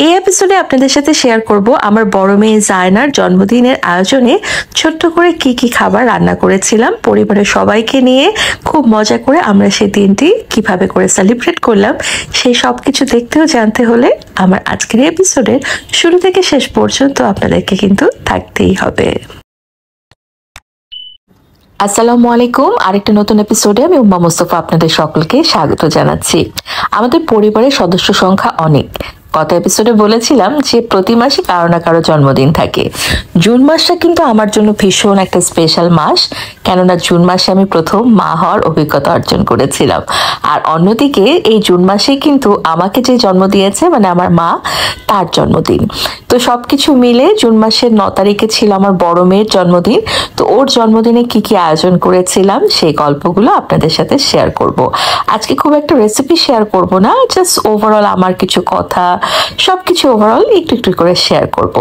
এই এপিসোডে আপনাদের সাথে শেয়ার করব আমার বড় মেয়ে জায়নার জন্মদিনের আয়োজনে ছোট্ট করে কি কি খাবার রান্না করেছিলাম পরিবারের সবাইকে নিয়ে। খুব মজা করে আমরা সেই দিনটি কিভাবে করে সেলিব্রেট করলাম সেই সব কিছু দেখতে ও জানতে হলে আমার আজকের এপিসোডের শুরু থেকে শেষ পর্যন্ত আপনাদেরকে কিন্তু থাকতেই হবে। আসসালামু আলাইকুম, আরেকটা নতুন এপিসোডে আমি উম্মা মুস্তফা আপনাদের সকলকে স্বাগত জানাচ্ছি। আমাদের পরিবারের সদস্য সংখ্যা অনেক। গত এপিসোডে বলেছিলাম যে প্রতি মাসে কারো না কারো জন্মদিন থাকে। জুন মাসটা কিন্তু আমার জন্য ভীষণ একটা স্পেশাল মাস, কেননা জুন মাসে আমি প্রথম মা হওয়ার অভিজ্ঞতা অর্জন করেছিলাম। আর অন্যদিকে এই জুন মাসে কিন্তু আমাকে যে জন্ম দিয়েছে মানে আমার মা, তার জন্মদিন। তো সবকিছু মিলে জুন মাসের 9 তারিখে ছিল আমার বড় মেয়ের জন্মদিন। তো ওর জন্মদিনে কি কি আয়োজন করেছিলাম সেই গল্পগুলো আপনাদের সাথে শেয়ার করব। আজকে খুব একটা রেসিপি শেয়ার করব না, জাস্ট ওভারঅল আমার কিছু কথা, সবকিছু ওভারঅল একটু একটু করে শেয়ার করব।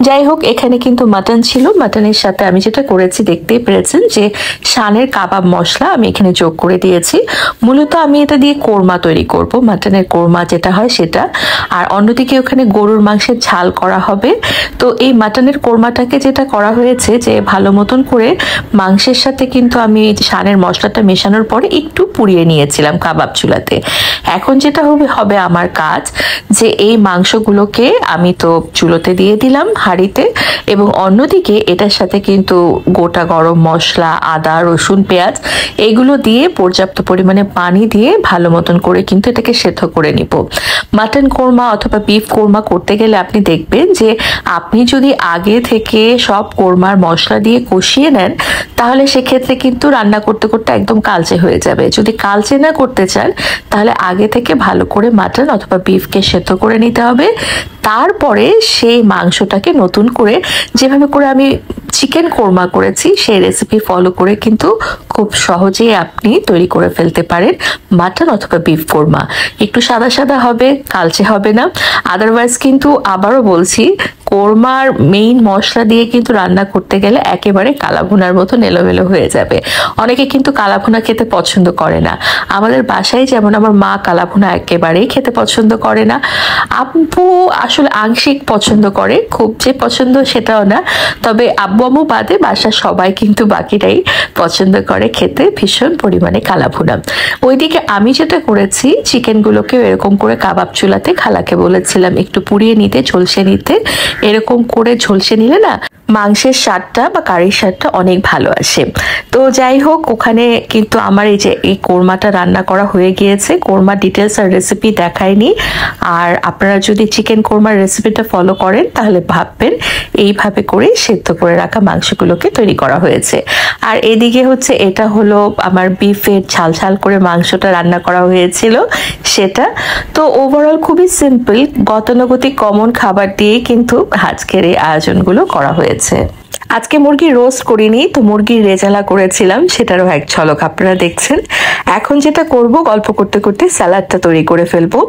যাই হোক, এখানে কিন্তু মাটন ছিল। মাটনের সাথে আমি যেটা করেছি দেখতেই পেরেছেন যে শানের কাবাব মশলা আমি এখানে যোগ করে দিয়েছি। মূলত আমি এটা দিয়ে কোরমা তৈরি করব, মাটনের কোরমা যেটা হয় সেটা। আর অন্যদিকে ওখানে গরুর মাংসের ঝাল করা হবে। তো এই মাটনের কোরমাটাকে যেটা করা হয়েছে যে ভালো মতন করে মাংসের সাথে কিন্তু আমি শানের মশলাটা মেশানোর পরে একটু পুড়িয়ে নিয়েছিলাম কাবাব চুলাতে। এখন যেটা হবে আমার কাজ যে এই মাংসগুলোকে আমি তো চুলোতে দিয়ে দিলাম হাঁড়িতে, এবং অন্যদিকে এটার সাথে কিন্তু গোটা গরম মশলা, আদা, রসুন, পেঁয়াজ এগুলো দিয়ে পর্যাপ্ত পরিমাণে পানি দিয়ে ভালো মতন করে কিন্তু এটাকে সেদ্ধ করে নিব। মাটন কোরমা অথবা বিফ কোরমা করতে গেলে আপনি দেখবেন যে আপনি যদি আগে থেকে সব কোরমার মশলা দিয়ে কষিয়ে নেন তাহলে সেক্ষেত্রে কিন্তু রান্না করতে করতে একদম কালচে হয়ে যাবে। যদি কালচে না করতে চান তাহলে আগে থেকে ভালো করে মাটন অথবা বিফকে সেদ্ধ করে নিতে হবে। তারপরে সেই মাংসটাকে নতুন করে যেভাবে করে আমি চিকেন কোরমা করেছি সেই রেসিপি ফলো করে কিন্তু খুব সহজেই আপনি তৈরি করে ফেলতে পারেন মাটন অথবা বিফ কোরমা। একটু সাদা সাদা হবে, কালচে হবে না। আদারওয়াইজ কিন্তু আবারও বলছি, কোরমার মেইন মশলা দিয়ে কিন্তু রান্না করতে গেলে একেবারে কালাভুনার মতো এলোমেলো হয়ে যাবে। অনেকে কিন্তু কালাভুনা খেতে পছন্দ করে না। আমাদের বাসায় যেমন আমার মা কালাভুনা একেবারেই খেতে পছন্দ করে না। আব্বু আসলে আংশিক পছন্দ করে, খুব যে পছন্দ সেটাও না। তবে আব্বু আম্মু বাদে বাসার সবাই কিন্তু বাকিটাই পছন্দ করে খেতে ভীষণ পরিমাণে কালাভুনা। ওইদিকে আমি যেটা করেছি, চিকেনগুলোকে এরকম করে কাবাব চুলাতে খালাকে বলেছিলাম একটু পুড়িয়ে নিতে, ঝলসে নিতে। এরকম করে ঝলসে নিলে না মাংসের স্বাদটা বা কারির স্বাদটা অনেক ভালো আসে। তো যাই হোক, ওখানে কিন্তু আমার এই যে এই কোরমাটা রান্না করা হয়ে গিয়েছে। কোরমা ডিটেলস আর রেসিপি দেখায়নি। আর আপনারা যদি চিকেন কোরমার রেসিপিটা ফলো করেন তাহলে ভাববেন এইভাবে করে সেদ্ধ করে রাখা মাংসগুলোকে তৈরি করা হয়েছে। আর এদিকে হচ্ছে এটা হলো আমার বিফের ঝাল ঝাল করে মাংসটা রান্না করা হয়েছিল সেটা। তো ওভারঅল খুবই সিম্পল গতানুগতিক কমন খাবার দিয়ে কিন্তু আজকের এই আয়োজনগুলো করা হয়েছে। আজকে মুরগির রোস্ট করিনি, তো মুরগির রেজালা করেছিলাম, সেটারও এক ঝলক আপনারা দেখছেন। এখন যেটা করব, গল্প করতে করতে স্যালাডটা তৈরি করে ফেলবো।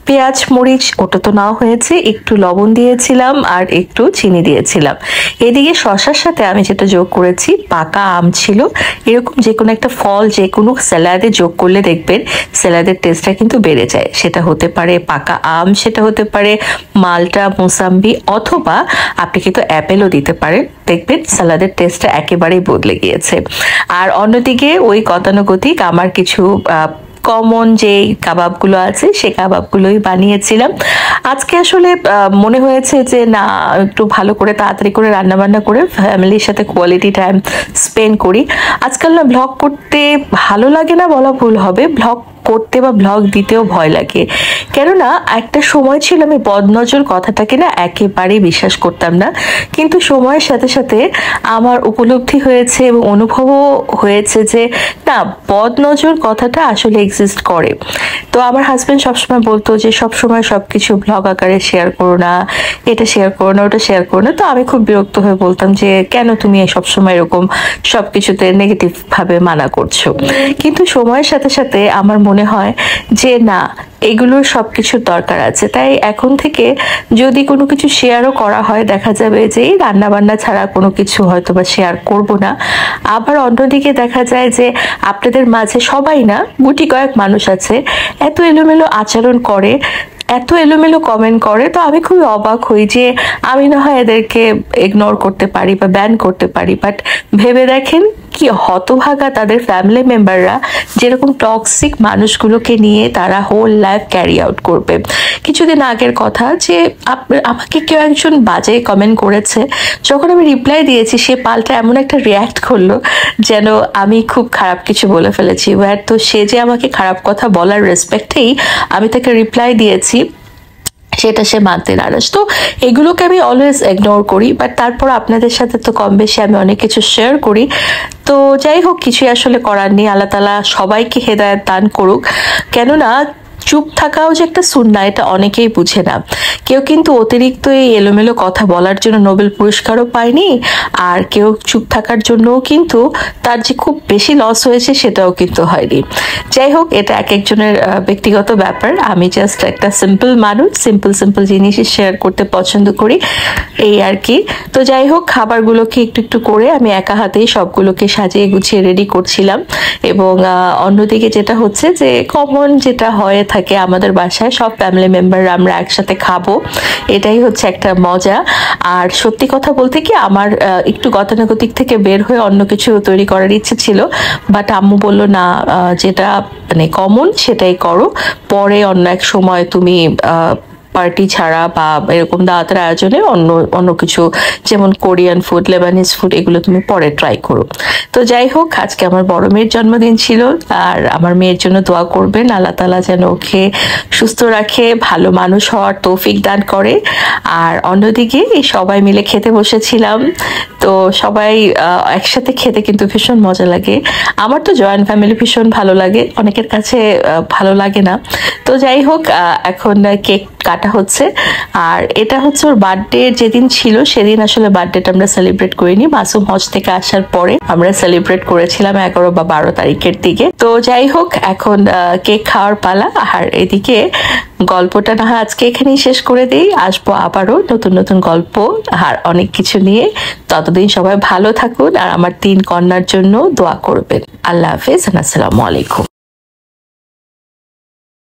পেঁয়াজ মরিচ ওটা তো নাও হয়েছে, একটু লবণ দিয়েছিলাম আর একটু চিনি দিয়েছিলাম। এদিকে শসার সাথে আমি যেটা যোগ করেছি পাকা আম ছিল। এরকম যে কোনো একটা ফল যে কোনো স্যালাডে যোগ করলে দেখবেন স্যালাডের টেস্টটা কিন্তু বেড়ে যায়। সেটা হতে পারে পাকা আম, সেটা হতে পারে মালটা, মোসাম্বি, অথবা আপনি কিন্তু অ্যাপেলও দিতে পারেন। দেখবেন স্যালাডের টেস্টটা একেবারেই বদলে গিয়েছে। আর অন্যদিকে ওই গতানুগতিক আমার কিছু কমন যে কাবাবগুলো আছে সে কাবাবগুলোই বানিয়েছিলাম। আজকে আসলে মনে হয়েছে যে না, একটু ভালো করে তাড়াতাড়ি করে রান্না বান্না করে ফ্যামিলির সাথে কোয়ালিটি টাইম স্পেন্ড করি। আজকাল না ব্লগ করতে ভালো লাগে না বলা ভুল হবে, ব্লগ করতে বা ব্লগ দিতেও ভয় লাগে। কেননা একটা সময় ছিল আমি বদনজর কথাটাকে না একেবারেই বিশ্বাস করতাম না, কিন্তু সময়ের সাথে সাথে আমার উপলব্ধি হয়েছে এবং অনুভবও হয়েছে যে না, বদনজর কথাটা আসলে এক্সিস্ট করে। তো আমার হাজবেন্ড সবসময় বলতো যে সবসময় সবকিছু ব্লগ আকারে শেয়ার করো না, এটা শেয়ার করো না, ওটা শেয়ার করো না। তো আমি খুব বিরক্ত হয়ে বলতাম যে কেন তুমি সবসময় এরকম সবকিছুতে নেগেটিভ ভাবে মানা করছো। কিন্তু সময়ের সাথে সাথে আমার মনে হয় যে না, এগুলোর সবকিছুর দরকার আছে। তাই এখন থেকে যদি কোনো কিছু শেয়ারও করা হয় দেখা যাবে যে এই রান্না বান্না ছাড়া কোনো কিছু হয়তো বা শেয়ার করব না। আবার অন্যদিকে দেখা যায় যে আপনাদের মাঝে সবাই না, গুটি কয়েক মানুষ আছে এত এলোমেলো আচরণ করে এত এলোমেলো কমেন্ট করে, তো আমি খুবই অবাক হই যে আমি না হয় এদেরকে ইগনোর করতে পারি বা ব্যান করতে পারি, বাট ভেবে দেখেন কি হতভাগা তাদের ফ্যামিলি মেম্বাররা যেরকম টক্সিক মানুষগুলোকে নিয়ে তারা হোল লাইফ ক্যারি আউট করবে। কিছুদিন আগের কথা যে আমাকে কেউ একজন বাজে কমেন্ট করেছে, যখন আমি রিপ্লাই দিয়েছি সে পাল্টা এমন একটা রিয়্যাক্ট করলো যেন আমি খুব খারাপ কিছু বলে ফেলেছি। তো সে যে আমাকে খারাপ কথা বলার রেসপেক্টেই আমি তাকে রিপ্লাই দিয়েছি সেটা সে মানতে নারাজ। তো এগুলোকে আমি অলওয়েজ ইগনোর করি, বাট তারপর আপনাদের সাথে তো কম বেশি আমি অনেক কিছু শেয়ার করি। তো যাই হোক, কিছুই আসলে করার নেই, আল্লাহ তাআলা সবাইকে হেদায়েত দান করুক। কেননা চুপ থাকাও যে একটা সুন্নাহ, এটা অনেকেই বুঝে না। কেউ কিন্তু অতিরিক্ত এই এলোমেলো কথা বলার জন্য নোবেল পুরস্কারও পায়নি, আর কেউ চুপ থাকার জন্যও কিন্তু তার যে খুব বেশি লস হয়েছে সেটাও কিন্তু হয়নি। যাই হোক, এটা এক একজনের ব্যক্তিগত ব্যাপার। আমি জাস্ট একটা সিম্পল মানুষ, সিম্পল সিম্পল জিনিসই শেয়ার করতে পছন্দ করি, এই আর কি। তো যাই হোক, খাবারগুলোকে একটু একটু করে আমি একা হাতেই সবগুলোকে সাজিয়ে গুছিয়ে রেডি করছিলাম। এবং অন্যদিকে যেটা হচ্ছে যে কমন যেটা হয়ে থাকে আমাদের বাসায়, সব ফ্যামিলি মেম্বাররা আমরা একসাথে খাবো, এটাই হচ্ছে একটা মজা। আর সত্যি কথা বলতে কি, আমার একটু গতানুগতিক থেকে বের হয়ে অন্য কিছু তৈরি করার ইচ্ছে ছিল, বাট আম্মু বলল না, যেটা মানে কমন সেটাই করো, পরে অন্য এক সময় তুমি পার্টি ছাড়া বা এরকম দাওয়াতের আয়োজনে অন্য অন্য কিছু যেমন কোরিয়ান ফুড, লেবানিজ ফুড, এগুলো তুমি পরে ট্রাই করো। তো যাই হোক, আজকে আমার বড় মেয়ের জন্মদিন ছিল, আর আমার মেয়ের জন্য দোয়া করবেন, আল্লাহ তাআলা যেন ওকে সুস্থ রাখে, ভালো মানুষ হওয়ার তৌফিক দান করে। আর অন্যদিকে এই সবাই মিলে খেতে বসেছিলাম। তো সবাই একসাথে খেতে কিন্তু ভীষণ মজা লাগে। আমার তো জয়েন্ট ফ্যামিলি ভীষণ ভালো লাগে, অনেকের কাছে ভালো লাগে না। তো যাই হোক, এখন কেক কাটা হচ্ছে। আর এটা হচ্ছে ওর বার্থডে যেদিন ছিল সেদিন আসলে বার্থডেটা আমরা সেলিব্রেট করিনি, মাসুম হজ থেকে আসার পরে আমরা সেলিব্রেট করেছিলাম 11 বা 12 তারিখের দিকে। তো যাই হোক, এখন কেক খাওয়ার পালা। আর এদিকে গল্পটা না হয় আজকে এখানেই শেষ করে দেই, আসবো আবারও নতুন নতুন গল্প আর অনেক কিছু নিয়ে। ততদিন সবাই ভালো থাকুন আর আমার 3 কন্যার জন্য দোয়া করবেন। আল্লাহ হাফেজ, আসসালামু আলাইকুম।